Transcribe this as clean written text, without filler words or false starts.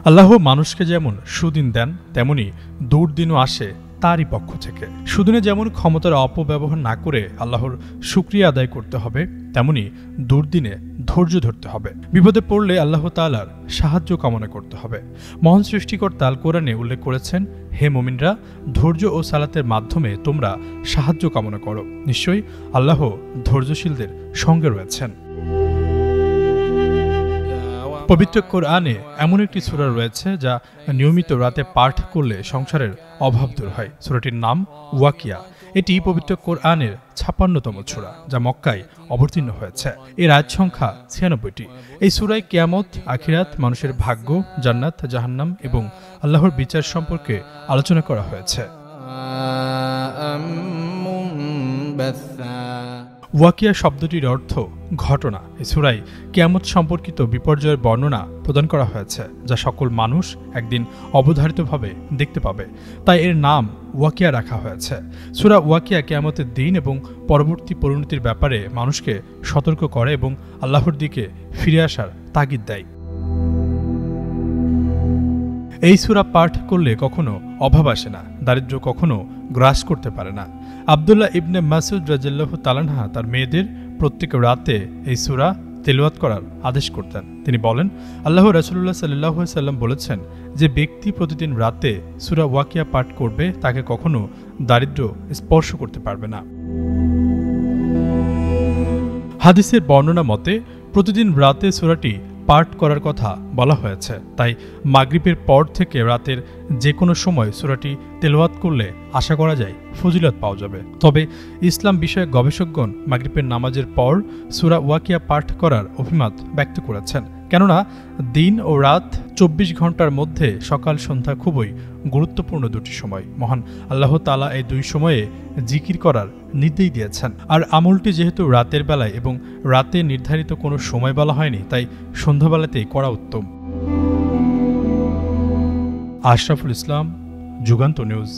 আল্লাহ মানুষকে যেমন সুদিন দেন তেমনি দুর্দিনও আসে তারই পক্ষ থেকে। সুদিনে যেমন ক্ষমতার অপব্যবহার না করে আল্লাহর শুকরিয়া আদায় করতে হবে, তেমনি দুর্দিনে ধৈর্য ধরতে হবে। বিপদে পড়লে আল্লাহ তাআলার সাহায্য কামনা করতে হবে। মহান সৃষ্টিকর্তা আল কোরআনে উল্লেখ করেছেন, হে মুমিনরা, ধৈর্য ও সালাতের মাধ্যমে তোমরা সাহায্য কামনা করো। নিশ্চয়ই আল্লাহ ধৈর্যশীলদের সঙ্গে রয়েছেন। পবিত্র কোরআনে এমন একটি সূরা রয়েছে যা নিয়মিত রাতে পাঠ করলে সংসারের অভাব দূর হয়। সূরাটির নাম ওয়াকিয়া। এটি পবিত্র কোরআনের ৫৬তম সূরা, যা মক্কায় অবতীর্ণ হয়েছে। এর আয়াত সংখ্যা ৯৬টি। এই সূরায় কিয়ামত, আখিরাত, মানুষের ভাগ্য, জান্নাত, জাহান্নাম এবং আল্লাহর বিচার সম্পর্কে আলোচনা করা হয়েছে। ওয়াকিয়া শব্দটির অর্থ ঘটনা। এই সূরায় কিয়ামত সম্পর্কিত বিপর্যয়ের বর্ণনা প্রদান করা হয়েছে, যা সকল মানুষ একদিন অবধারিতভাবে দেখতে পাবে। তাই এর নাম ওয়াকিয়া রাখা হয়েছে। সূরা ওয়াকিয়া কিয়ামতের দিন এবং পরবর্তী পরিণতির ব্যাপারে মানুষকে সতর্ক করে এবং আল্লাহর দিকে ফিরে আসার তাগিদ দেয়। এই সূরা পাঠ করলে কখনো অভাব আসে না, দারিদ্র্য কখনো গ্রাস করতে পারে না। আব্দুল্লাহ ইবনে মাসউদ রাদিয়াল্লাহু তাআলা আনহু তার মেয়েদের প্রত্যেক রাতে এই সূরা তেলাওয়াত করার আদেশ করতেন। তিনি বলেন, আল্লাহ রাসূলুল্লাহ সাল্লাল্লাহু আলাইহি ওয়াসাল্লাম বলেছেন, যে ব্যক্তি প্রতিদিন রাতে সূরা ওয়াকিয়া পাঠ করবে তাকে কখনো দারিদ্র্য স্পর্শ করতে পারবে না। হাদিসের বর্ণনা মতে প্রতিদিন রাতে সূরাটি পাঠ করার কথা বলা হয়েছে। তাই মাগরিবের পর থেকে রাতের যে কোনো সময় সূরাটি তেলাওয়াত করলে আশা করা যায় ফজিলত পাওয়া যাবে। তবে ইসলাম বিষয়ক গবেষকগণ মাগরিবের নামাজের পর সূরা ওয়াকিয়া পাঠ করার অভিমত ব্যক্ত করেছেন, কেননা দিন ও রাত ২৪ ঘন্টার মধ্যে সকাল সন্ধ্যা খুবই গুরুত্বপূর্ণ দুটি সময়। মহান আল্লাহ তাআলা এই দুই সময়ে জিকির করার নির্দেশ দিয়েছেন। আর আমলটি যেহেতু রাতের বেলায় এবং রাতে নির্ধারিত কোনো সময় বলা হয়নি, তাই সন্ধ্যাবেলাতেই করা উত্তম। আশরাফুল ইসলাম, যুগান্ত নিউজ।